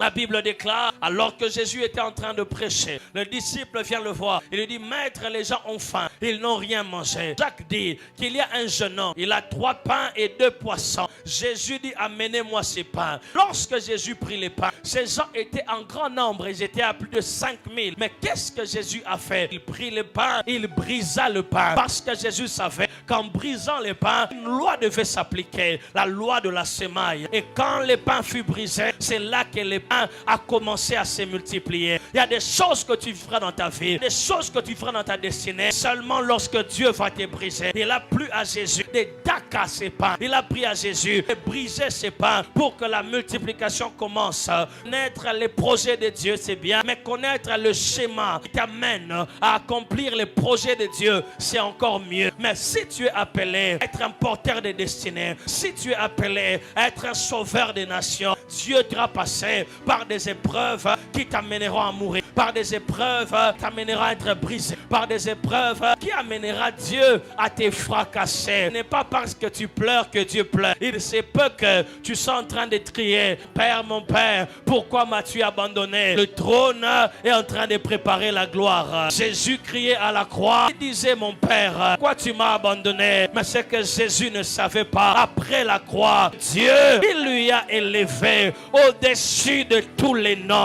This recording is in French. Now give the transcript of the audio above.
La Bible déclare, alors que Jésus était en train de prêcher, le disciple vient le voir. Il lui dit, maître, les gens ont faim, ils n'ont rien mangé. Jacques dit qu'il y a un jeune homme, il a 3 pains et 2 poissons. Jésus dit, amenez-moi ces pains. Lorsque Jésus prit les pains, ces gens étaient en grand nombre, ils étaient à plus de 5000. Mais qu'est-ce que Jésus a fait? Il prit les pains, il brisa le pain. Parce que Jésus savait qu'en brisant les pains, une loi devait s'appliquer, la loi de la semaille. Et quand les pains furent brisés, c'est là que les pains a commencé à se multiplier. Il y a des choses que tu feras dans ta vie, des choses que tu feras dans ta destinée, seulement lorsque Dieu va te briser. Il a plu à Jésus de daca ses pains. Il a pris à Jésus de briser ses pains pour que la multiplication commence. Connaître les projets de Dieu, c'est bien, mais connaître le schéma qui t'amène à accomplir les projets de Dieu, c'est encore mieux. Mais si tu es appelé à être un porteur de destinée, si tu es appelé à être un sauveur des nations, Dieu te fera passer par des épreuves qui t'amèneront à mourir, par des épreuves qui t'amèneront à être brisé, par des épreuves qui amènera Dieu à te fracasser. Ce n'est pas parce que tu pleures que Dieu pleure. Il se peut que tu sois en train de crier, Père, mon Père, pourquoi m'as-tu abandonné? Le trône est en train de préparer la gloire. Jésus criait à la croix, il disait, mon Père, pourquoi tu m'as abandonné? Mais c'est que Jésus ne savait pas. Après la croix, Dieu, il lui a élevé au-dessus de tous les noms.